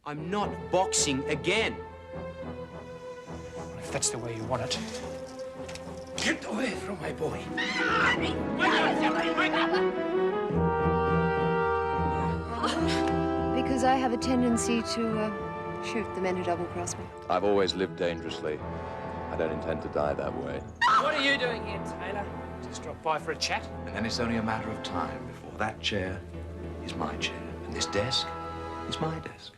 I'm not boxing again. If that's the way you want it. Get away from my boy. Because I have a tendency to shoot the men who double-cross me. I've always lived dangerously. I don't intend to die that way. What are you doing here, Taylor? Just drop by for a chat? And then it's only a matter of time before that chair is my chair, and this desk is my desk.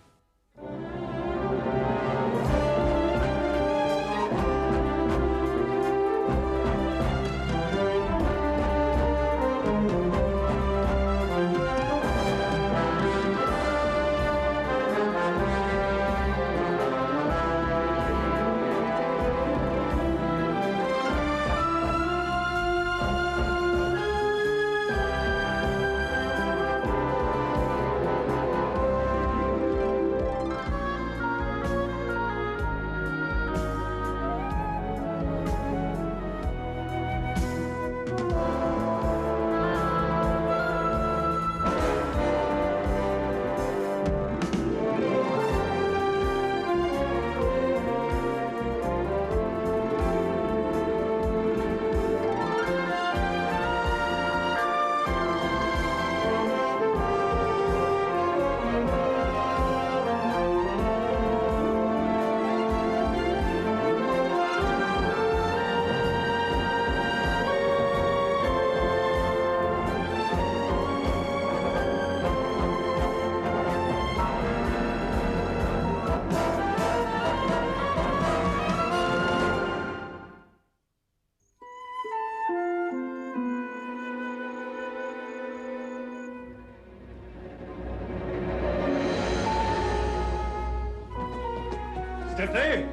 Stephanie!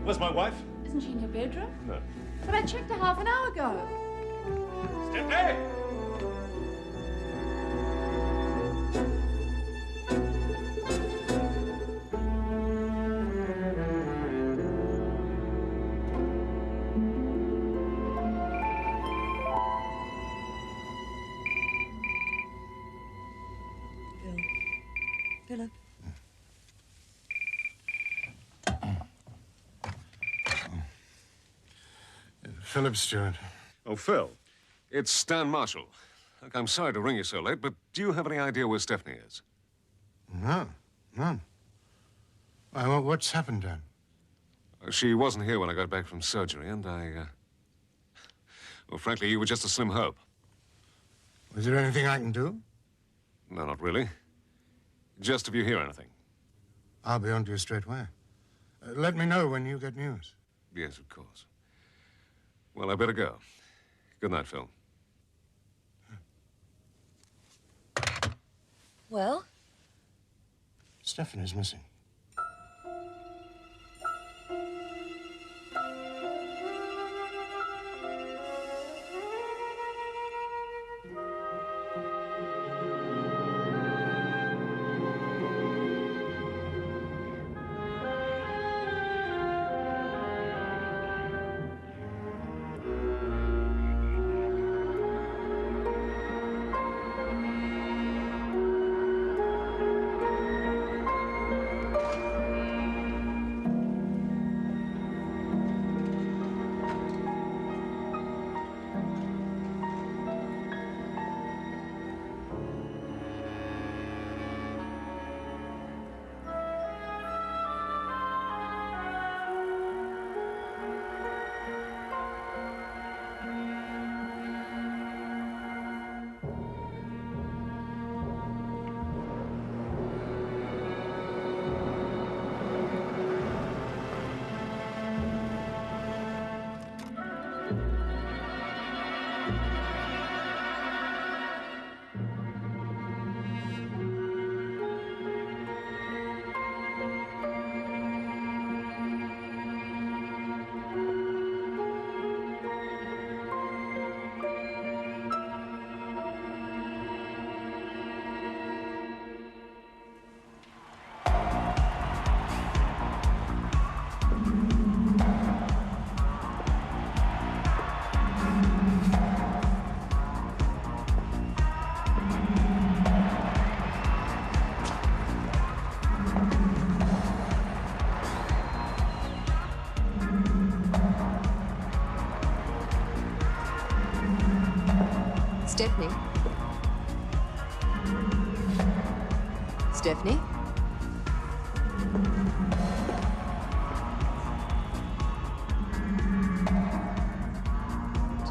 Where's my wife? Isn't she in your bedroom? No. But I checked her half an hour ago. Stephanie! Philip. Philip Stewart. Oh, Phil. It's Stan Marshall. Look, I'm sorry to ring you so late, but do you have any idea where Stephanie is? No, none. What's happened, Dan? She wasn't here when I got back from surgery, and well, frankly, you were just a slim hope. Was there anything I can do? No, not really. Just if you hear anything. I'll be on to you straight away. Let me know when you get news. Yes, of course. Well, I better go. Good night, Phil. Well? Stephanie's missing. Stephanie? Stephanie?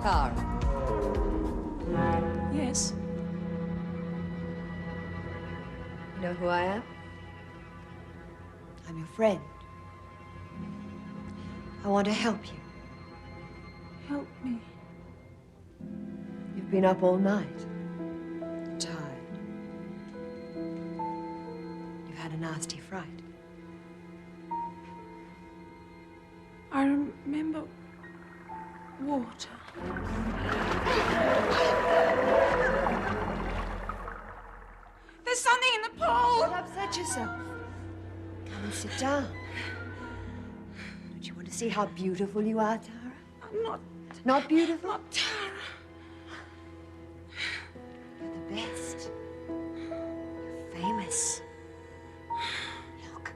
Tara? Yes. You know who I am? I'm your friend. I want to help you. Help me. You've been up all night. You're tired. You've had a nasty fright. I remember water. There's something in the pool! Don't upset yourself. Come and sit down. Don't you want to see how beautiful you are, Tara? I'm not... Not beautiful? Not Tara. You're the best. You're famous. Look.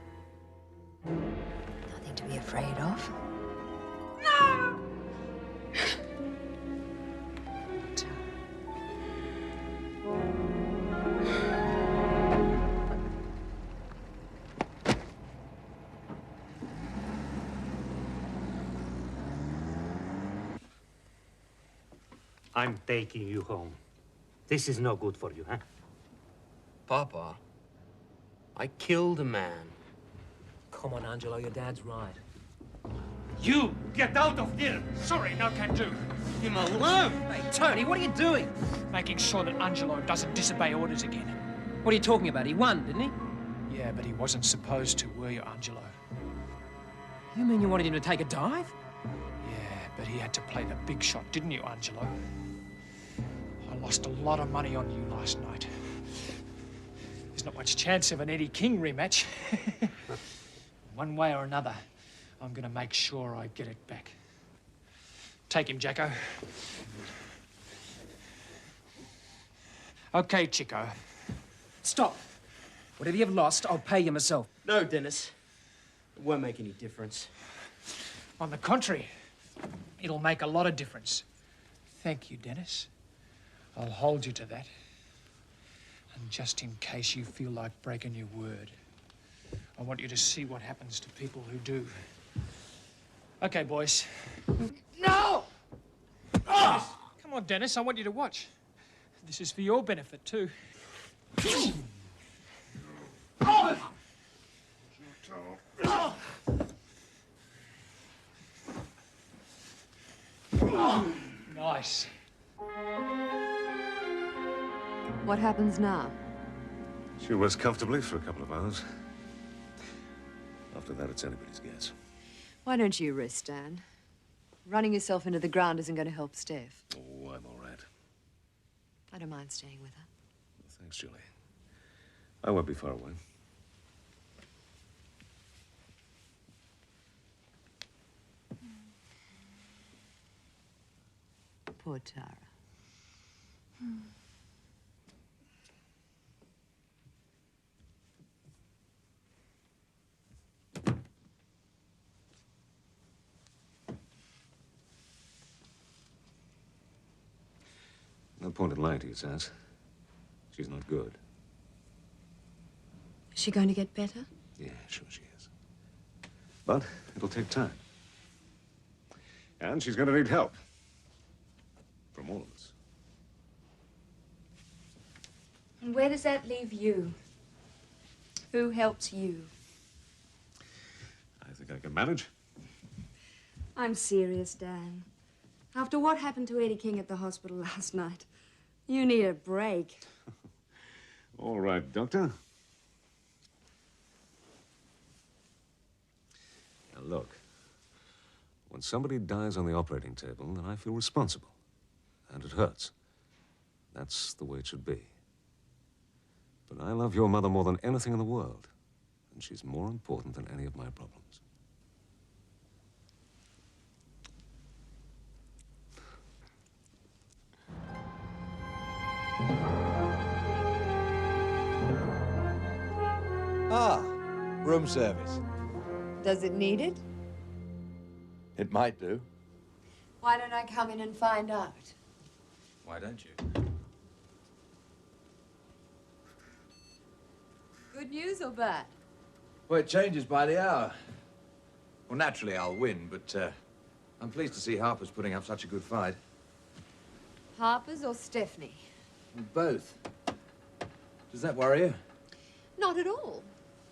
Nothing to be afraid of. No! I'm taking you home. This is no good for you, huh? Papa, I killed a man. Come on, Angelo, your dad's right. You get out of here! Sorry, no can do. Him alone! Hey, Tony, what are you doing? Making sure that Angelo doesn't disobey orders again. What are you talking about? He won, didn't he? Yeah, but he wasn't supposed to, were you, Angelo? You mean you wanted him to take a dive? Yeah, but he had to play the big shot, didn't you, Angelo? I lost a lot of money on you last night. There's not much chance of an Eddie King rematch. One way or another, I'm gonna make sure I get it back. Take him, Jacko. Okay, Chico. Stop. Whatever you've lost, I'll pay you myself. No, Dennis. It won't make any difference. On the contrary, it'll make a lot of difference. Thank you, Dennis. I'll hold you to that. And just in case you feel like breaking your word, I want you to see what happens to people who do. Okay, boys. No! Oh! Come on, Dennis, I want you to watch. This is for your benefit, too. Nice. What happens now? She'll rest comfortably for a couple of hours. After that, it's anybody's guess. Why don't you rest, Dan? Running yourself into the ground isn't going to help Steph. Oh, I'm all right. I don't mind staying with her. Well, thanks, Jilly. I won't be far away. Poor Tara. No point in lying to you, Sans. She's not good. Is she going to get better? Yeah, sure she is. But it'll take time. And she's going to need help. From all of us. And where does that leave you? Who helps you? I think I can manage. I'm serious, Dan. After what happened to Eddie King at the hospital last night, you need a break. All right, Doctor. Now, look. When somebody dies on the operating table, then I feel responsible. And it hurts. That's the way it should be. But I love your mother more than anything in the world. And she's more important than any of my problems. Ah, room service. Does it need it? It might do. Why don't I come in and find out? Why don't you? Good news or bad? Well, it changes by the hour. Well, naturally I'll win, but I'm pleased to see Harper's putting up such a good fight. Harper's or Stephanie? Both. Does that worry you? Not at all.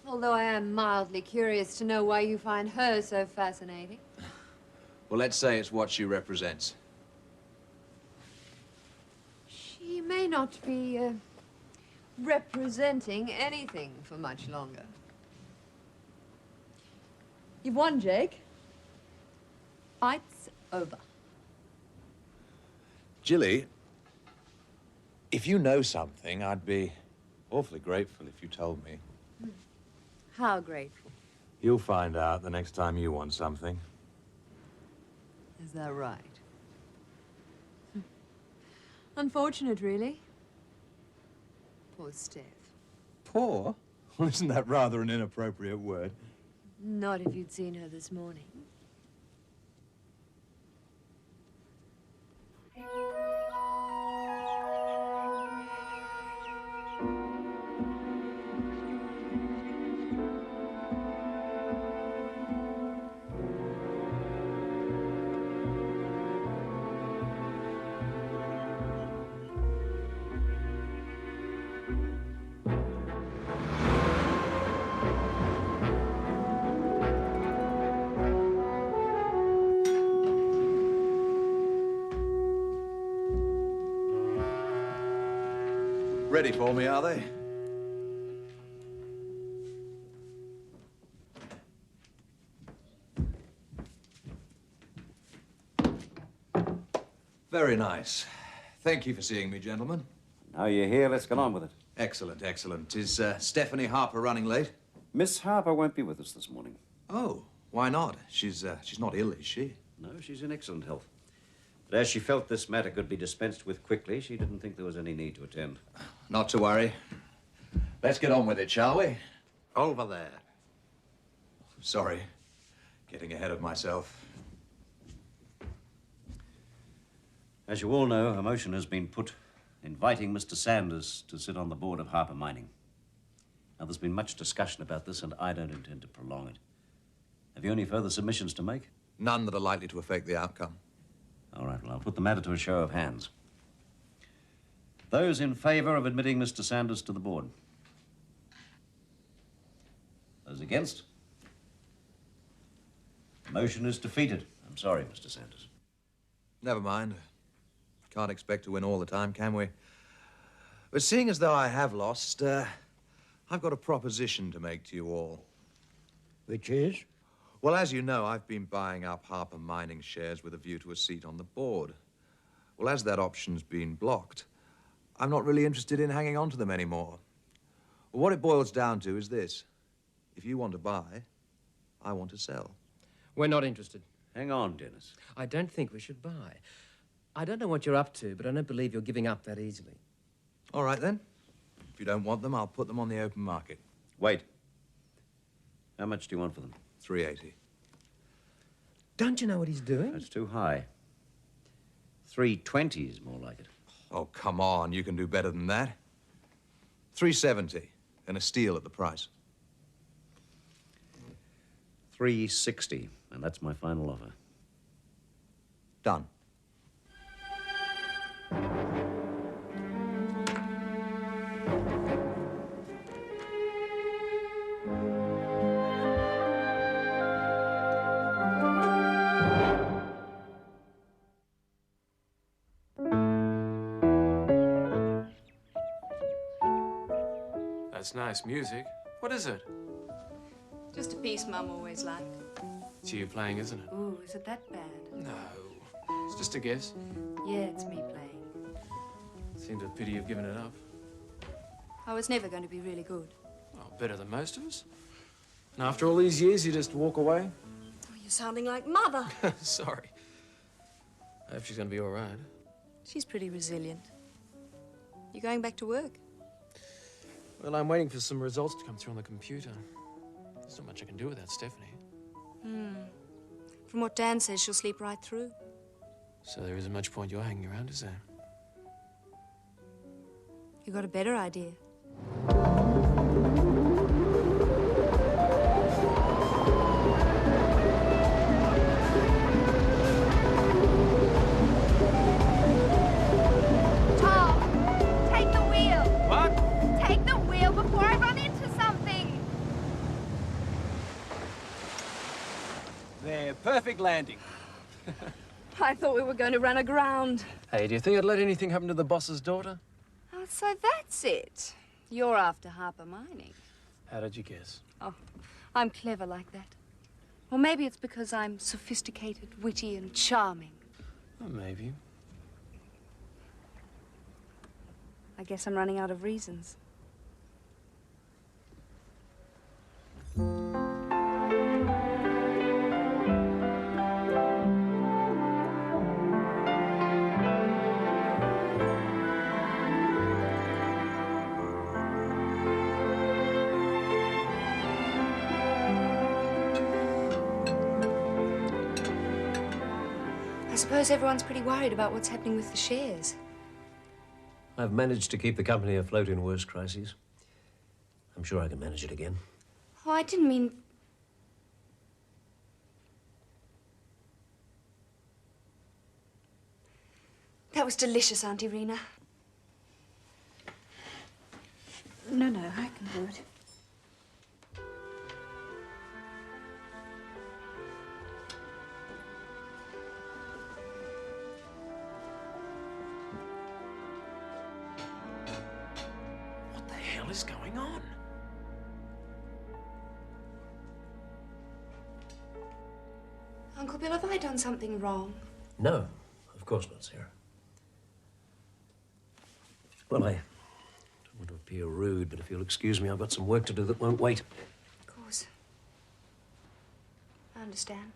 Although I am mildly curious to know why you find her so fascinating. Well, let's say it's what she represents. She may not be representing anything for much longer. You've won, Jake. Fight's over. Jilly, if you know something, I'd be awfully grateful if you told me. How grateful. You'll find out the next time you want something. Is that right? Unfortunate, really. Poor Steph. Poor? Well, isn't that rather an inappropriate word? Not if you'd seen her this morning. Ready for me, are they? Very nice. Thank you for seeing me, gentlemen. Now you're here, let's get on with it. Excellent, excellent. Is Stephanie Harper running late? Miss Harper won't be with us this morning. Oh, why not? She's not ill, is she? No, she's in excellent health. But as she felt this matter could be dispensed with quickly, she didn't think there was any need to attend. Not to worry. Let's get on with it, shall we? Over there. Sorry. Getting ahead of myself. As you all know, a motion has been put inviting Mr. Sanders to sit on the board of Harper Mining. Now, there's been much discussion about this, and I don't intend to prolong it. Have you any further submissions to make? None that are likely to affect the outcome. All right, well, I'll put the matter to a show of hands. Those in favor of admitting Mr. Sanders to the board? Those against? The motion is defeated. I'm sorry, Mr. Sanders. Never mind. Can't expect to win all the time, can we? But seeing as though I have lost, I've got a proposition to make to you all. Which is? Well, as you know, I've been buying up Harper Mining shares with a view to a seat on the board. Well, as that option's been blocked, I'm not really interested in hanging on to them anymore. Well, what it boils down to is this. If you want to buy, I want to sell. We're not interested. Hang on, Dennis. I don't think we should buy. I don't know what you're up to, but I don't believe you're giving up that easily. All right, then. If you don't want them, I'll put them on the open market. Wait. How much do you want for them? $380. Don't you know what he's doing? That's too high. $320 is more like it. Oh, come on. You can do better than that. $370 and a steal at the price. $360, and that's my final offer. Done. That's nice music. What is it? Just a piece Mum always liked. It's you playing, isn't it? Ooh, is it that bad? No. It's just a guess. Yeah, it's me playing. Seems a pity you've given it up. I was never going to be really good. Well, better than most of us. And after all these years, you just walk away? Oh, you're sounding like Mother. Sorry. I hope she's going to be all right. She's pretty resilient. You going back to work? Well, I'm waiting for some results to come through on the computer. There's not much I can do without Stephanie. From what Dan says, she'll sleep right through. So there isn't much point you're hanging around, is there? You got a better idea? There, perfect landing. I thought we were going to run aground. Hey, do you think I'd let anything happen to the boss's daughter? Oh, so that's it. You're after Harper Mining. How did you guess? Oh, I'm clever like that. Or maybe it's because I'm sophisticated, witty, and charming. Oh, maybe. I guess I'm running out of reasons. I suppose everyone's pretty worried about what's happening with the shares. I've managed to keep the company afloat in worse crises. I'm sure I can manage it again. Oh, I didn't mean... That was delicious, Auntie Rena. No, I can do it. What the hell is going on? Uncle Bill, have I done something wrong? No, of course not, Sarah. Well, I don't want to appear rude, but if you'll excuse me, I've got some work to do that won't wait. Of course. I understand.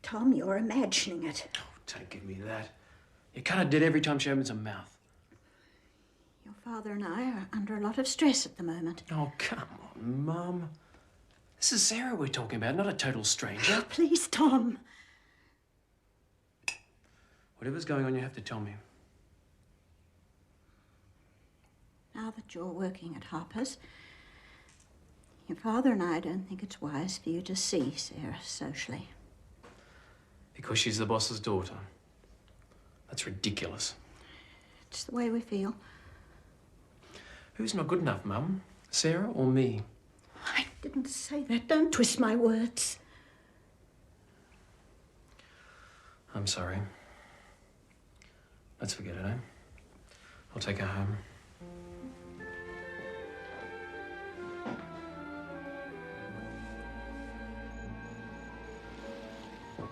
Tom, you're imagining it. Oh, don't give me that. You kind of did every time she opens her mouth. Your father and I are under a lot of stress at the moment. Oh, come on, Mum. This is Sarah we're talking about, not a total stranger. Please, Tom. Whatever's going on, you have to tell me. Now that you're working at Harper's, your father and I don't think it's wise for you to see Sarah socially. Because she's the boss's daughter. That's ridiculous. It's the way we feel. Who's not good enough, Mum? Sarah or me? I didn't say that. Don't twist my words. I'm sorry. Let's forget it, eh? I'll take her home.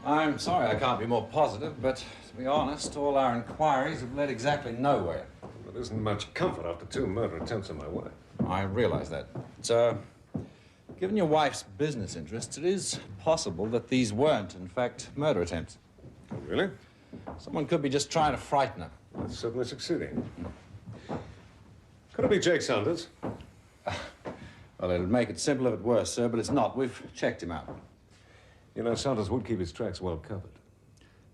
I'm sorry I can't be more positive, but to be honest, all our inquiries have led exactly nowhere. Well, there isn't much comfort after 2 murder attempts on my wife. I realize that. But, given your wife's business interests, it is possible that these weren't, in fact, murder attempts. Oh, really? Someone could be just trying to frighten her. That's certainly succeeding. Could it be Jake Saunders? Well, it'll make it simple if it were, sir, but it's not. We've checked him out. You know, Saunders would keep his tracks well covered.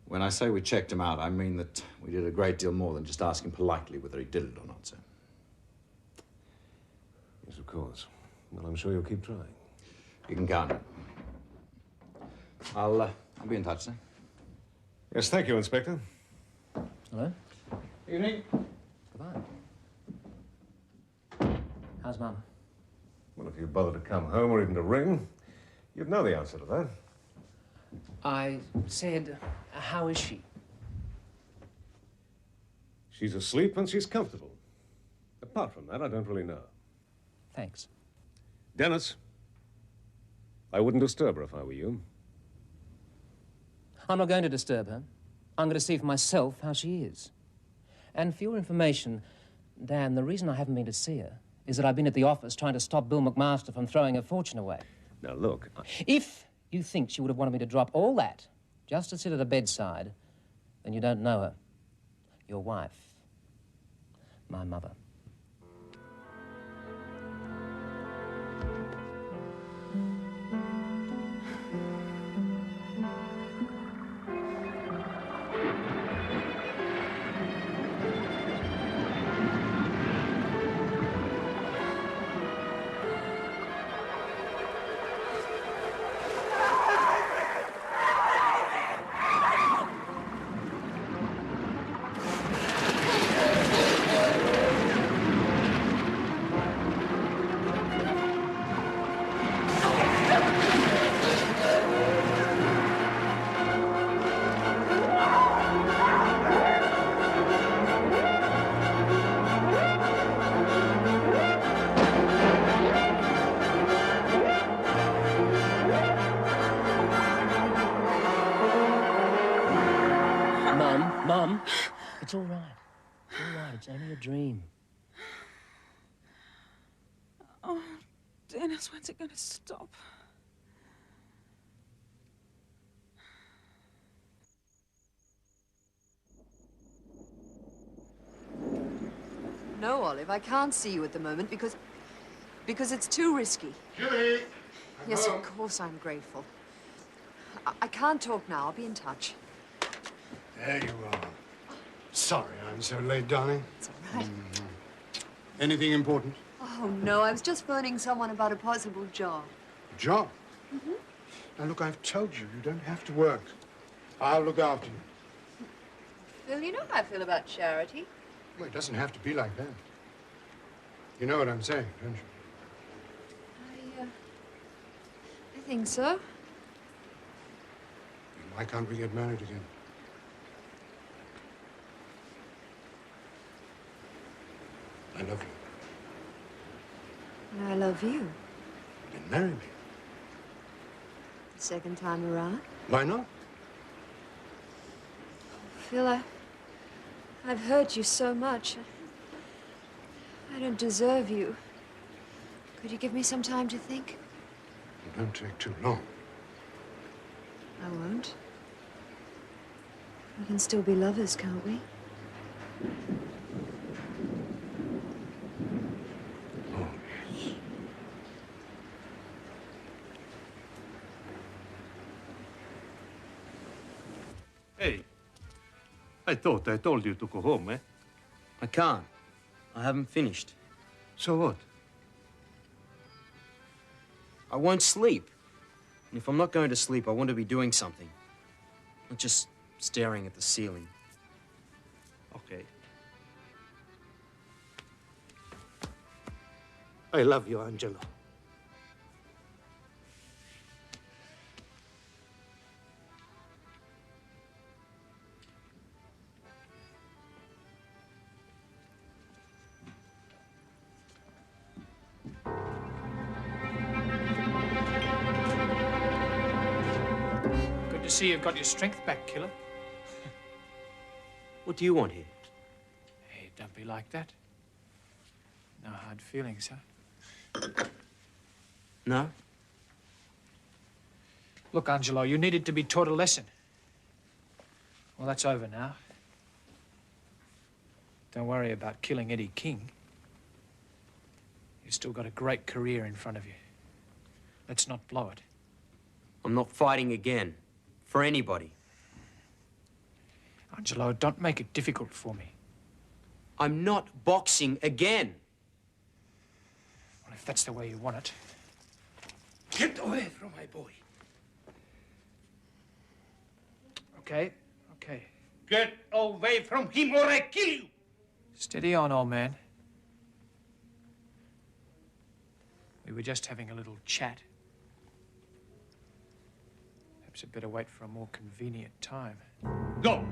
When I say we checked him out, I mean that we did a great deal more than just ask him politely whether he did it or not, sir. Yes, of course. Well, I'm sure you'll keep trying. You can count on it. I'll be in touch, sir. Yes, thank you, Inspector. Hello? Evening. Goodbye. How's Mum? Well, if you bother to come home or even to ring, you'd know the answer to that. I said, how is she? She's asleep and she's comfortable. Apart from that, I don't really know. Thanks. Dennis, I wouldn't disturb her if I were you. I'm not going to disturb her. I'm going to see for myself how she is. And for your information, Dan, the reason I haven't been to see her is that I've been at the office trying to stop Bill McMaster from throwing her fortune away. Now, look, If you think she would have wanted me to drop all that just to sit at her bedside, then you don't know her. Your wife. My mother. It's all right. It's all right. It's only a dream. Oh, Dennis, when's it going to stop? No, Olive, I can't see you at the moment because it's too risky. Jilly! Yes, of course I'm grateful. I can't talk now. I'll be in touch. There you are. Sorry I'm so late, darling. It's all right. Anything important? Oh, no, I was just phoning someone about a possible job. Job? Now, look, I've told you, you don't have to work. I'll look after you. Phil, you know how I feel about charity. Well, it doesn't have to be like that. You know what I'm saying, don't you? I think so. Why can't we get married again? I love you. And I love you. Then marry me. The second time around. Why not? Phil, I've hurt you so much. I don't deserve you. Could you give me some time to think? It won't take too long. I won't. We can still be lovers, can't we? Oh, yes. Hey, I thought I told you to go home, eh? I can't. I haven't finished. So what? I won't sleep. And if I'm not going to sleep, I want to be doing something. Not just staring at the ceiling. Okay. I love you, Angelo. Good to see you've got your strength back, killer. What do you want here? Hey, don't be like that. No hard feelings, huh? No? Look, Angelo, you needed to be taught a lesson. Well, that's over now. Don't worry about killing Eddie King. You've still got a great career in front of you. Let's not blow it. I'm not fighting again. For anybody. Angelo, don't make it difficult for me. I'm not boxing again. Well, if that's the way you want it. Get away from my boy. Okay, okay. Get away from him or I kill you. Steady on, old man. We were just having a little chat. Perhaps I'd better wait for a more convenient time. Go.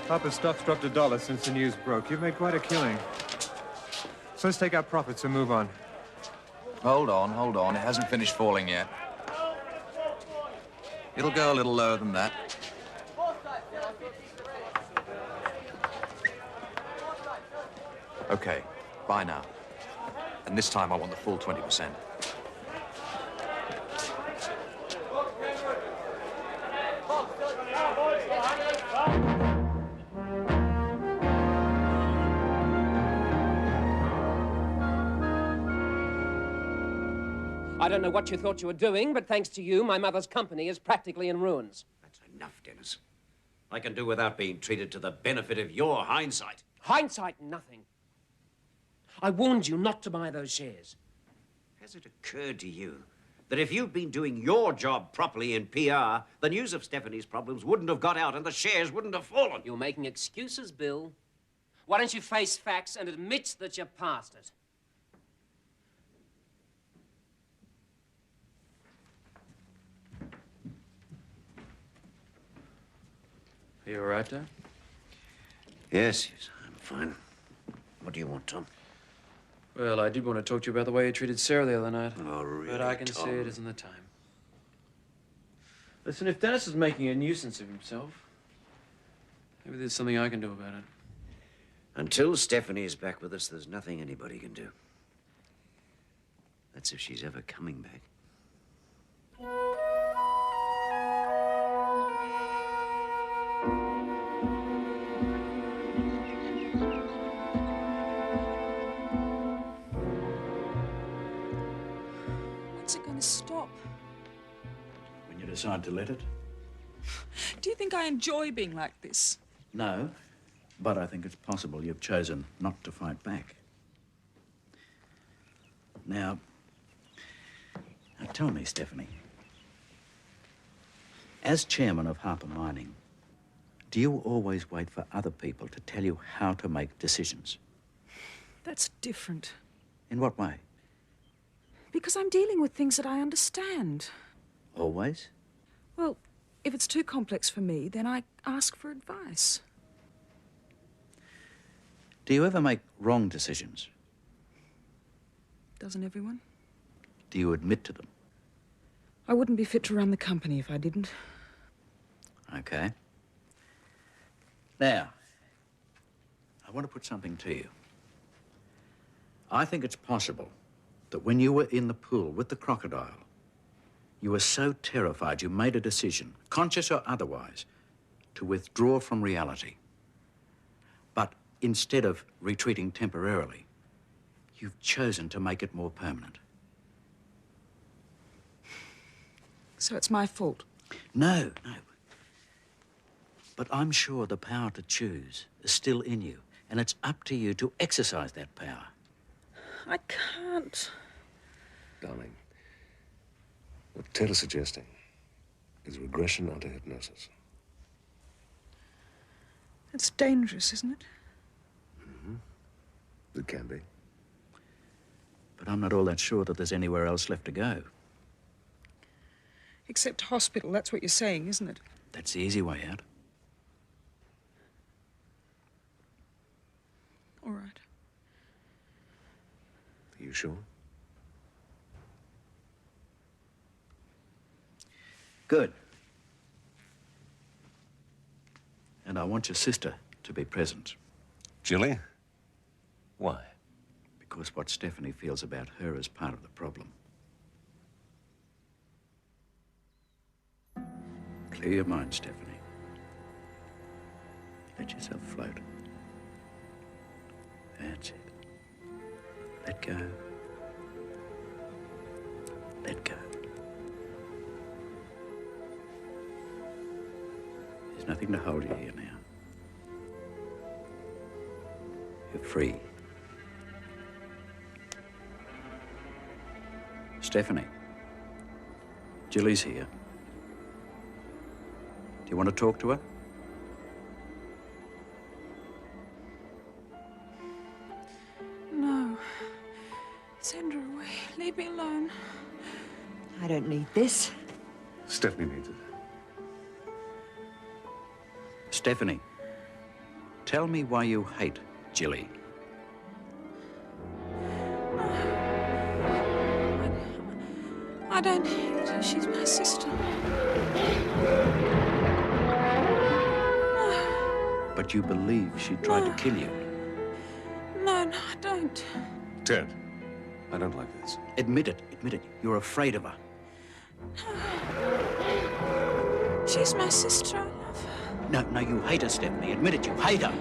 Harper's stock's dropped $1 since the news broke. You've made quite a killing. So let's take our profits and move on. Hold on. It hasn't finished falling yet. It'll go a little lower than that. Okay, buy now. And this time I want the full 20%. I don't know what you thought you were doing, but thanks to you, my mother's company is practically in ruins. That's enough, Dennis. I can do without being treated to the benefit of your hindsight. Hindsight, nothing. I warned you not to buy those shares. Has it occurred to you that if you'd been doing your job properly in PR, the news of Stephanie's problems wouldn't have got out and the shares wouldn't have fallen? You're making excuses, Bill. Why don't you face facts and admit that you're past it? Are you all right, Dad? Yes, I'm fine. What do you want, Tom? Well, I did want to talk to you about the way you treated Sarah the other night. Oh, really, But I can Tom? see it isn't the time. Listen, if Dennis is making a nuisance of himself, maybe there's something I can do about it. Until Stephanie is back with us, there's nothing anybody can do. That's if she's ever coming back. When's it going to stop? When you decide to let it? Do you think I enjoy being like this? No, but I think it's possible you've chosen not to fight back. Now tell me, Stephanie, as chairman of Harper Mining, do you always wait for other people to tell you how to make decisions? That's different. In what way? Because I'm dealing with things that I understand. Always? Well, if it's too complex for me, then I ask for advice. Do you ever make wrong decisions? Doesn't everyone? Do you admit to them? I wouldn't be fit to run the company if I didn't. Okay. Now, I want to put something to you. I think it's possible that when you were in the pool with the crocodile, you were so terrified you made a decision, conscious or otherwise, to withdraw from reality. But instead of retreating temporarily, you've chosen to make it more permanent. So it's my fault? No. But I'm sure the power to choose is still in you, and it's up to you to exercise that power. I can't. Darling, what Ted is suggesting is regression under hypnosis. It's dangerous, isn't it? It can be. But I'm not all that sure that there's anywhere else left to go. Except hospital, that's what you're saying, isn't it? That's the easy way out. All right. Are you sure? Good. And I want your sister to be present. Jilly? Why? Because what Stephanie feels about her is part of the problem. Clear your mind, Stephanie. Let yourself float. That's it. Let go. Let go. There's nothing to hold you here now. You're free. Stephanie, Jilly's here. Do you want to talk to her? No. Send her away. Leave me alone. I don't need this. Stephanie needs it. Stephanie, tell me why you hate Jilly. I don't hate her. She's my sister. But you believe she tried to kill you. No, I don't. Ted, I don't like this. Admit it. Admit it. You're afraid of her. She's my sister. I love her. No, you hate her, Stephanie. Admit it. You hate her.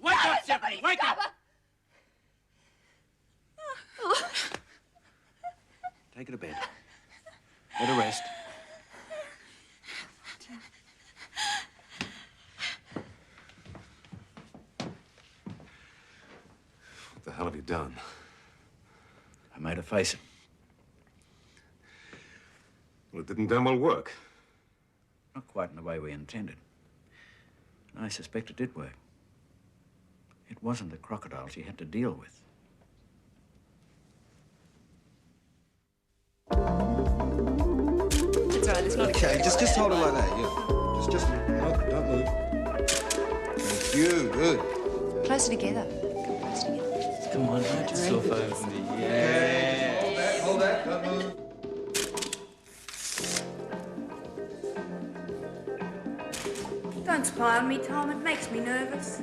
Wake up, Stephanie! Wake up! Better rest. What the hell have you done? I made her face it. Well, it didn't damn well work. Not quite in the way we intended. I suspect it did work. It wasn't the crocodile she had to deal with. It's all right, it's not Okay, just hold it like that, yeah. Just no, don't move. Thank you, good. Closer together. Come closer together. Come on, put yourself over me. Yeah. Hold that, don't move. Don't spy on me, Tom. It makes me nervous.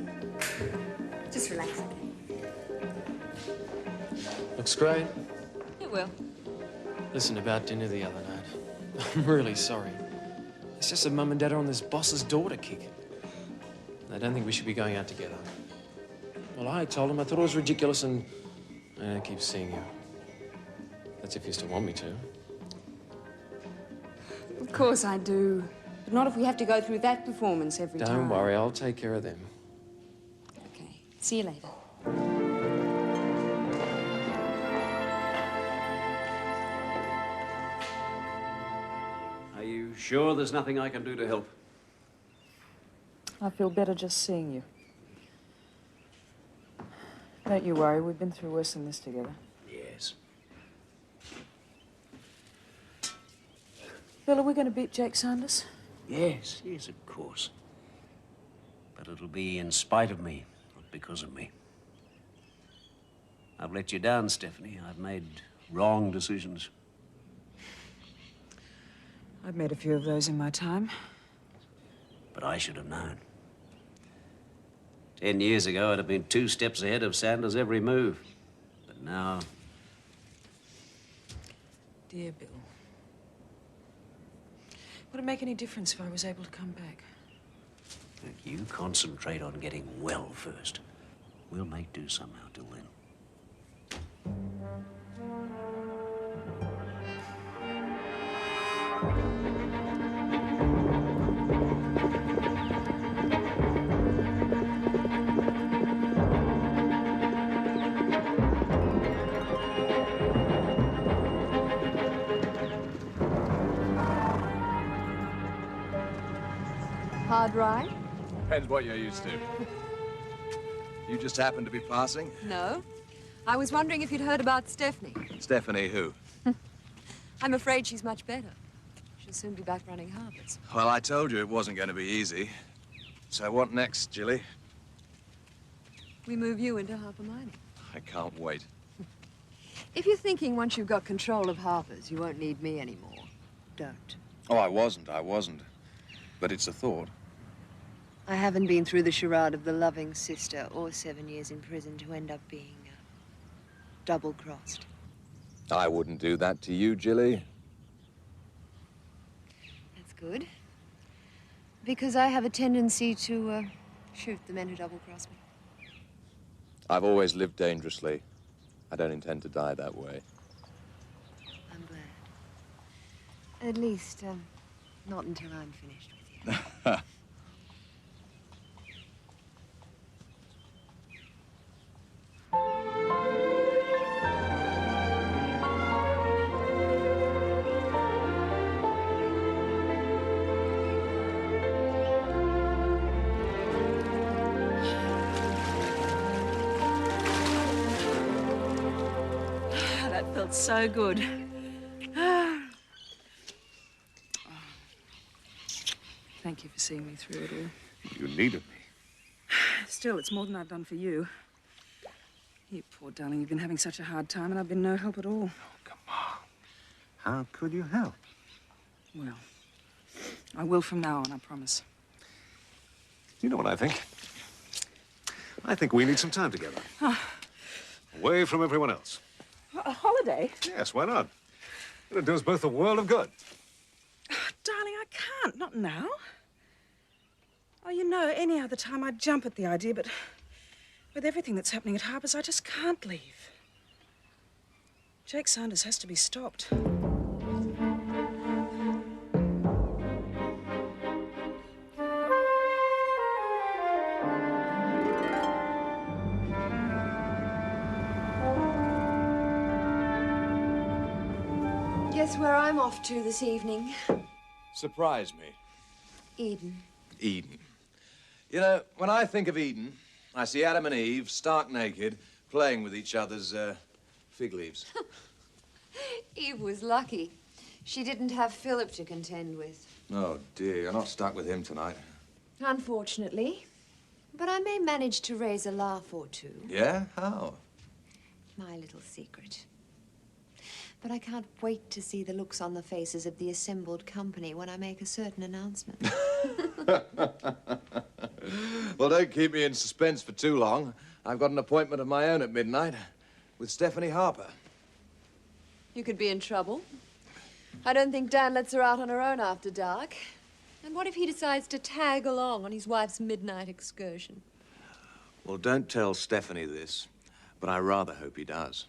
Just relax, okay? Looks great. It will. Listen, about dinner the other night. I'm really sorry. It's just that Mum and Dad are on this boss's daughter kick. They don't think we should be going out together. Well, I told them I thought it was ridiculous and I keep seeing you. That's if you still want me to. Of course I do. But not if we have to go through that performance every time. Don't worry, I'll take care of them. Okay. See you later. Are you sure there's nothing I can do to help? I feel better just seeing you. Don't you worry, we've been through worse than this together. Yes. Bill, are we going to beat Jake Sanders? Yes, yes, of course. But it'll be in spite of me, not because of me. I've let you down, Stephanie. I've made wrong decisions. I've made a few of those in my time. But I should have known. 10 years ago, I'd have been 2 steps ahead of Sanders' every move. But now... Dear Bill. Would it make any difference if I was able to come back? Look, you concentrate on getting well first. We'll make do somehow till then. Hard ride? Depends what you're used to. You just happened to be passing? No. I was wondering if you'd heard about Stephanie. Stephanie who? I'm afraid she's much better. She'll soon be back running Harper's. Well, I told you it wasn't going to be easy. So what next, Jilly? We move you into Harper Mining. I can't wait. If you're thinking once you've got control of Harper's, you won't need me anymore, don't. Oh, I wasn't. But it's a thought. I haven't been through the charade of the loving sister or 7 years in prison to end up being double-crossed. I wouldn't do that to you, Jilly. That's good. Because I have a tendency to shoot the men who double-cross me. I've always lived dangerously. I don't intend to die that way. I'm glad. At least, not until I'm finished with you. That felt so good. Thank you for seeing me through it all. You needed me. Still, it's more than I've done for you. You poor darling, you've been having such a hard time and I've been no help at all. Oh, come on. How could you help? Well, I will from now on, I promise. You know what I think? I think we need some time together. Away from everyone else. A holiday? Yes, why not? It'll do us both a world of good. Darling, I can't. Not now. Oh, you know, any other time I'd jump at the idea, but with everything that's happening at Harper's, I just can't leave. Jake Sanders has to be stopped. Guess where I'm off to this evening? Surprise me. Eden. Eden. You know, when I think of Eden, I see Adam and Eve, stark naked, playing with each other's fig leaves. Eve was lucky. She didn't have Philip to contend with. Oh, dear, you're not stuck with him tonight. Unfortunately. But I may manage to raise a laugh or two. Yeah? How? My little secret. But I can't wait to see the looks on the faces of the assembled company when I make a certain announcement. Well, don't keep me in suspense for too long. I've got an appointment of my own at midnight with Stephanie Harper. You could be in trouble. I don't think Dan lets her out on her own after dark. And what if he decides to tag along on his wife's midnight excursion? Well, don't tell Stephanie this, but I rather hope he does.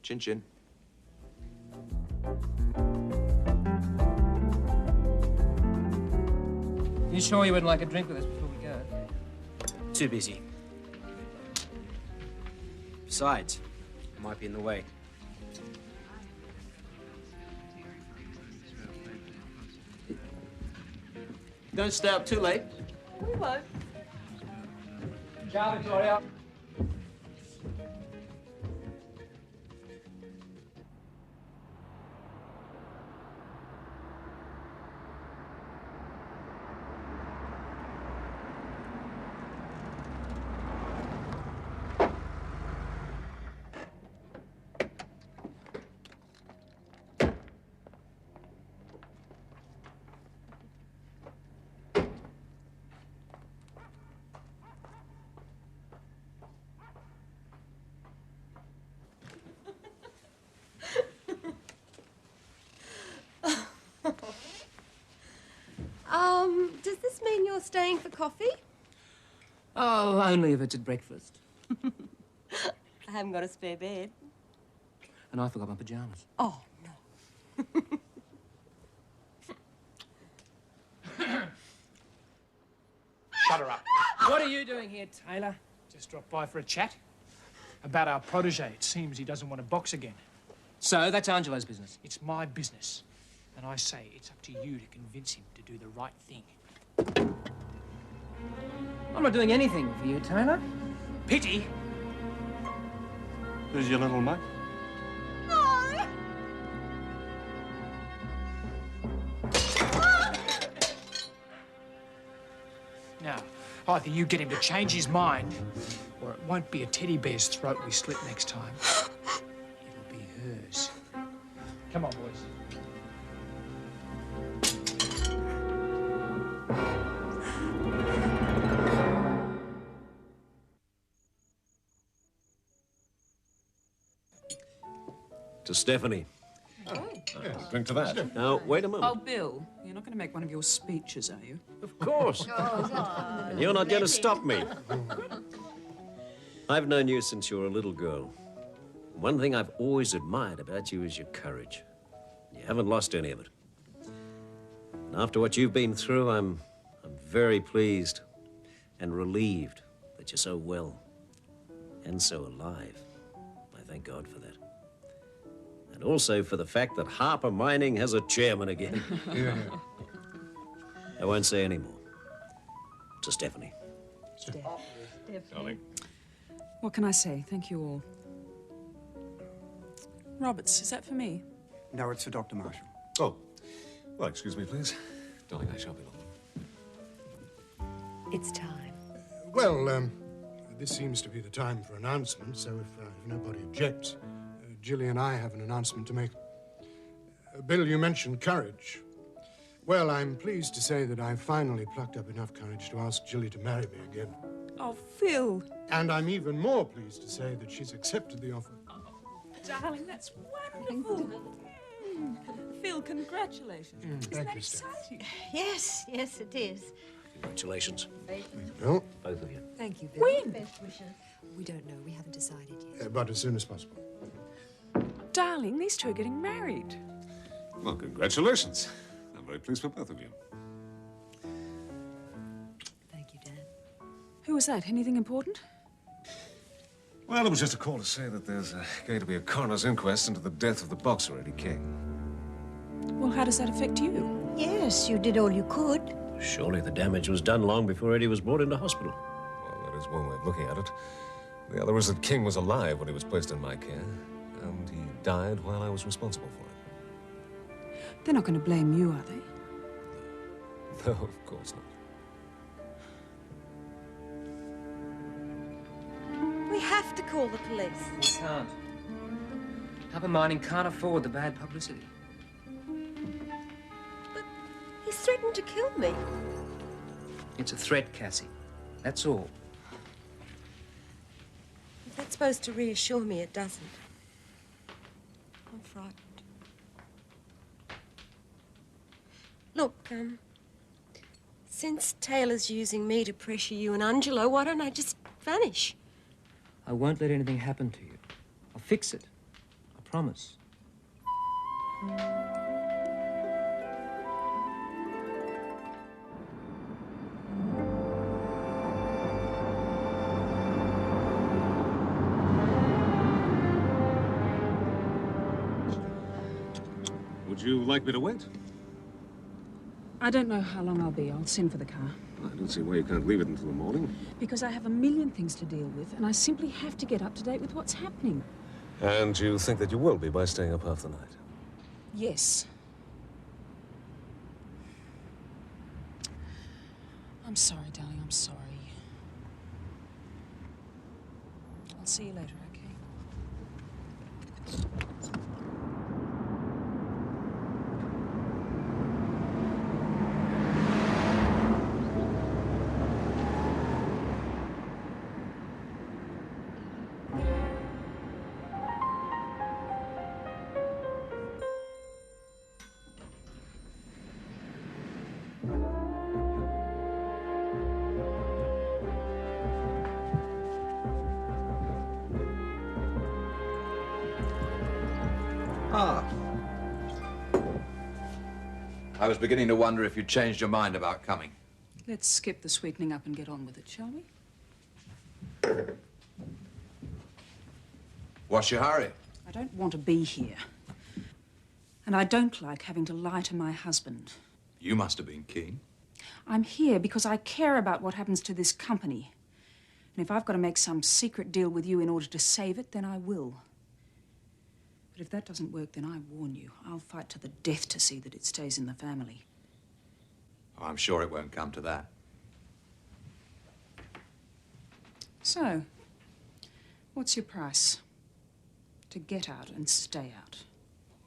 Chin chin. You sure you wouldn't like a drink with us before we go? Too busy. Besides, I might be in the way. Don't stay up too late. We won't. Ciao, Victoria. Does this mean you're staying for coffee? Oh, only if it's at breakfast. I haven't got a spare bed. And I forgot my pajamas. Oh, no. Shut her up. What are you doing here, Taylor? Just dropped by for a chat. About our protege. It seems he doesn't want to box again. So, that's Angelo's business. It's my business. And I say it's up to you to convince him to do the right thing. I'm not doing anything for you, Taylor. Pity. Who's your little mate? Now, either you get him to change his mind, or it won't be a teddy bear's throat we slit next time. It'll be hers. Come on, boys. To Stephanie. Drink to that. Now, wait a Oh, moment. Bill, you're not going to make one of your speeches, are you? Of course. And you're not going to stop me. I've known you since you were a little girl. One thing I've always admired about you is your courage. You haven't lost any of it. And after what you've been through, I'm very pleased and relieved that you're so well and so alive. I thank God for that. And also for the fact that Harper Mining has a chairman again. Yeah. I won't say any more. To Stephanie. Darling. What can I say? Thank you all. Roberts, is that for me? No, it's for Dr. Marshall. Oh, well, excuse me, please. Darling, I shall be long. It's time. Well, this seems to be the time for announcements, so if nobody objects, Jilly and I have an announcement to make. Bill, you mentioned courage. Well, I'm pleased to say that I've finally plucked up enough courage to ask Jilly to marry me again. Oh, Phil. And I'm even more pleased to say that she's accepted the offer. Darling, that's wonderful. Phil, congratulations. Isn't thank that you, Steph. exciting? Yes, yes, it is. Congratulations. Bill. Both of you. Thank you, Bill. When? Best wishes. We don't know. We haven't decided yet. But as soon as possible. Darling, these two are getting married. Well, congratulations. I'm very pleased for both of you. Thank you, Dan. Who was that? Anything important? Well, it was just a call to say that there's going to be a coroner's inquest into the death of the boxer, Eddie King. Well, how does that affect you? Yes, you did all you could. Surely the damage was done long before Eddie was brought into hospital. Well, that is one way of looking at it. The other is that King was alive when he was placed in my care, and he died while I was responsible for him. They're not going to blame you, are they? No, of course not. We have to call the police. We can't. Harper Mining can't afford the bad publicity. He's threatened to kill me. It's a threat, Cassie. That's all. If that's supposed to reassure me, it doesn't. I'm frightened. Look, since Taylor's using me to pressure you and Angelo, why don't I just vanish? I won't let anything happen to you. I'll fix it. I promise. Would you like me to wait? I don't know how long I'll be. I'll send for the car. I don't see why you can't leave it until the morning. Because I have a million things to deal with, and I simply have to get up to date with what's happening. And you think that you will be by staying up half the night? Yes. I'm sorry, darling. I'm sorry. I'll see you later, okay? I was beginning to wonder if you'd changed your mind about coming. Let's skip the sweetening up and get on with it, shall we? What's your hurry? I don't want to be here. And I don't like having to lie to my husband. You must have been keen. I'm here because I care about what happens to this company. And if I've got to make some secret deal with you in order to save it, then I will. But if that doesn't work, then I warn you, I'll fight to the death to see that it stays in the family. Oh, I'm sure it won't come to that. So, what's your price? To get out and stay out.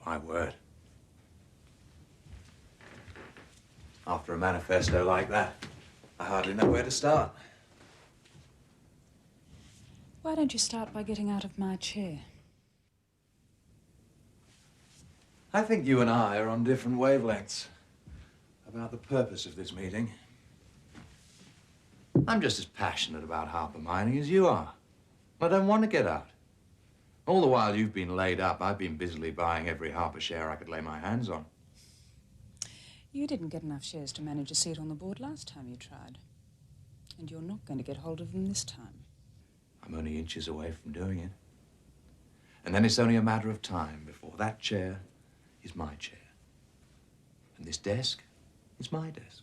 My word. After a manifesto like that, I hardly know where to start. Why don't you start by getting out of my chair? I think you and I are on different wavelengths about the purpose of this meeting. I'm just as passionate about Harper Mining as you are. I don't want to get out. All the while you've been laid up, I've been busily buying every Harper share I could lay my hands on. You didn't get enough shares to manage a seat on the board last time you tried. And you're not going to get hold of them this time. I'm only inches away from doing it. And then it's only a matter of time before that chair is my chair. And this desk is my desk.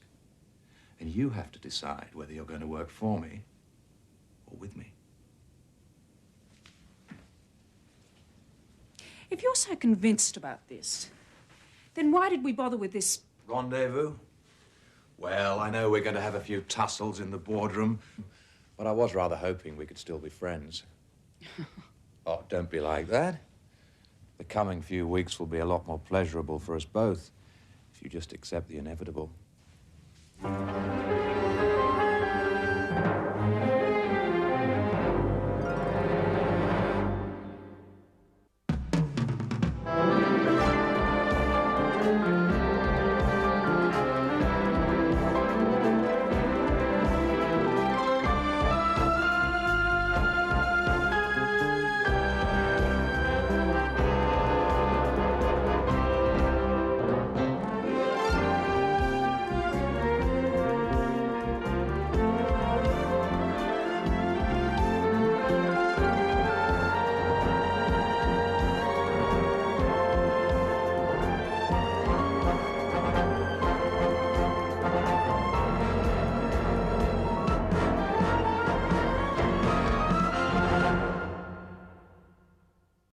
And you have to decide whether you're going to work for me or with me. If you're so convinced about this, then why did we bother with this rendezvous? Well, I know we're going to have a few tussles in the boardroom, but I was rather hoping we could still be friends. Oh, don't be like that. The coming few weeks will be a lot more pleasurable for us both if you just accept the inevitable.